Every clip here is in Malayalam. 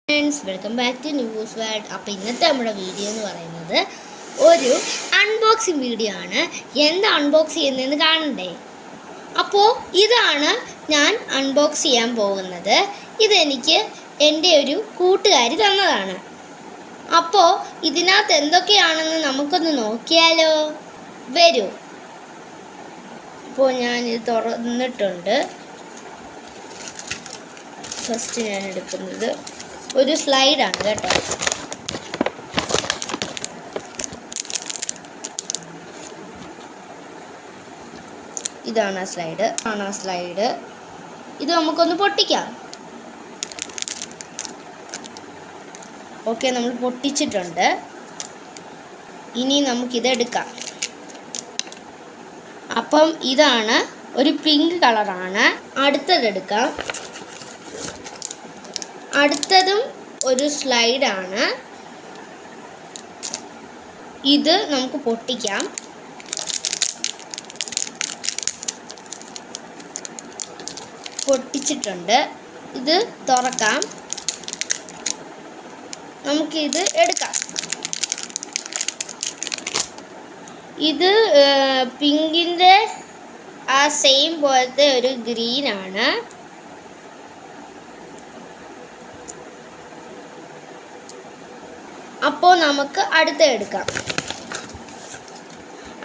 Friends, welcome back to News World. അപ്പോൾ ഇന്നത്തെ നമ്മുടെ വീഡിയോ എന്ന് പറയുന്നത് ഒരു അൺബോക്സിങ് വീഡിയോ ആണ്. എന്താ അൺബോക്സ് ചെയ്യുന്നതെന്ന് കാണണ്ടേ? അപ്പോൾ ഇതാണ് ഞാൻ അൺബോക്സ് ചെയ്യാൻ പോകുന്നത്. ഇതെനിക്ക് എൻ്റെ ഒരു കൂട്ടുകാരി തന്നതാണ്. അപ്പോൾ ഇതിനകത്ത് എന്തൊക്കെയാണെന്ന് നമുക്കൊന്ന് നോക്കിയാലോ? വരൂ. അപ്പോൾ ഞാനിത് തുറന്നിട്ടുണ്ട്. ഫസ്റ്റ് ഞാൻ എടുക്കുന്നത് ഒരു സ്ലൈഡാണ് കേട്ടോ. ഇതാണ് ആ സ്ലൈഡ്. ഇത് നമുക്കൊന്ന് പൊട്ടിക്കാം. ഓക്കെ, നമ്മൾ പൊട്ടിച്ചിട്ടുണ്ട്. ഇനി നമുക്കിത് എടുക്കാം. അപ്പം ഇതാണ്, ഒരു പിങ്ക് കളറാണ്. അടുത്തതെടുക്കാം. അടുത്തതും ഒരു സ്ലൈഡാണ്. ഇത് നമുക്ക് പൊട്ടിക്കാം. പൊട്ടിച്ചിട്ടുണ്ട്. ഇത് തുറക്കാം. നമുക്കിത് എടുക്കാം. ഇത് പിങ്കിൻ്റെ ആ സെയിം പോലത്തെ ഒരു ഗ്രീനാണ്. അപ്പോൾ നമുക്ക് അടുത്ത എടുക്കാം.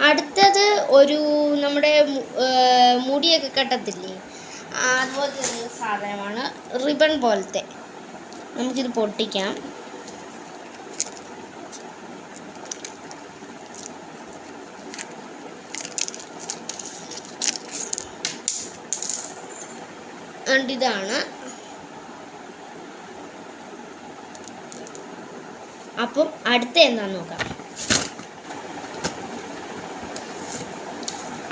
അടുത്തത് ഒരു നമ്മുടെ മുടിയൊക്കെ കെട്ടത്തില്ലേ, അതുപോലത്തെ ഒരു സാധനമാണ്, റിബൺ പോലത്തെ. നമുക്കിത് പൊട്ടിക്കാം. ഇതാണ്. അപ്പം അടുത്ത എന്താണെന്ന് നോക്കാം.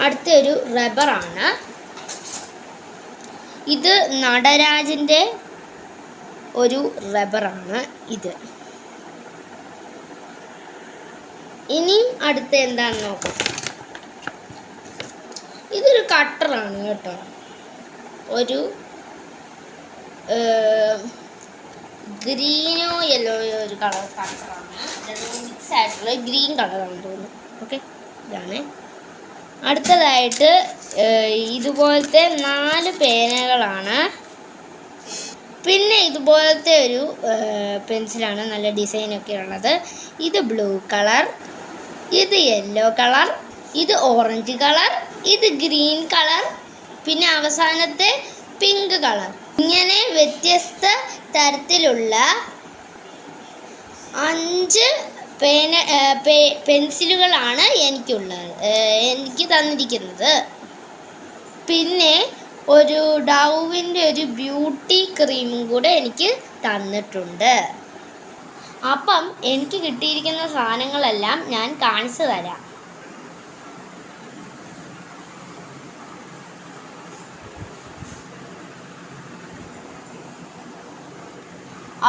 അടുത്ത ഒരു റബ്ബറാണ്. ഇത് നടരാജൻ്റെ ഒരു റബ്ബറാണ് ഇത്. ഇനിയും അടുത്ത എന്താണെന്ന് നോക്കാം. ഇതൊരു കട്ടറാണ് കേട്ടോ. ഒരു ഗ്രീനോ യെല്ലോയോ ഒരു കളർ കട്ടറാണ്. മിക്സ് ആയിട്ടുള്ള ഗ്രീൻ കളറാണെന്ന് തോന്നുന്നു. ഓക്കെ, ഇതാണ്. അടുത്തതായിട്ട് ഇതുപോലത്തെ 4 പേനകളാണ്. പിന്നെ ഇതുപോലത്തെ ഒരു പെൻസിലാണ്, നല്ല ഡിസൈനൊക്കെ ഉള്ളത്. ഇത് ബ്ലൂ കളർ, ഇത് യെല്ലോ കളർ, ഇത് ഓറഞ്ച് കളർ, ഇത് ഗ്രീൻ കളർ, പിന്നെ അവസാനത്തെ പിങ്ക് കളർ. ഇങ്ങനെ വ്യത്യസ്ത തരത്തിലുള്ള 5 പെൻസിലുകളാണ് എനിക്ക് തന്നിരിക്കുന്നത്. പിന്നെ ഒരു ഡൗവിൻ്റെ ഒരു ബ്യൂട്ടി ക്രീമും കൂടെ എനിക്ക് തന്നിട്ടുണ്ട്. അപ്പം എനിക്ക് കിട്ടിയിരിക്കുന്ന സാധനങ്ങളെല്ലാം ഞാൻ കാണിച്ചു തരാം.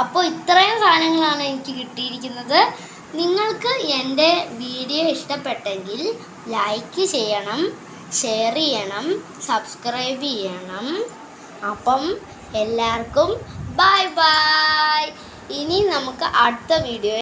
അപ്പോൾ ഇത്രയും സാധനങ്ങളാണ് എനിക്ക് കിട്ടിയിരിക്കുന്നത്. നിങ്ങൾക്ക് എൻ്റെ വീഡിയോ ഇഷ്ടപ്പെട്ടെങ്കിൽ ലൈക്ക് ചെയ്യണം, ഷെയർ ചെയ്യണം, സബ്സ്ക്രൈബ് ചെയ്യണം. അപ്പം എല്ലാവർക്കും ബൈ ബൈ. ഇനി നമുക്ക് അടുത്ത വീഡിയോ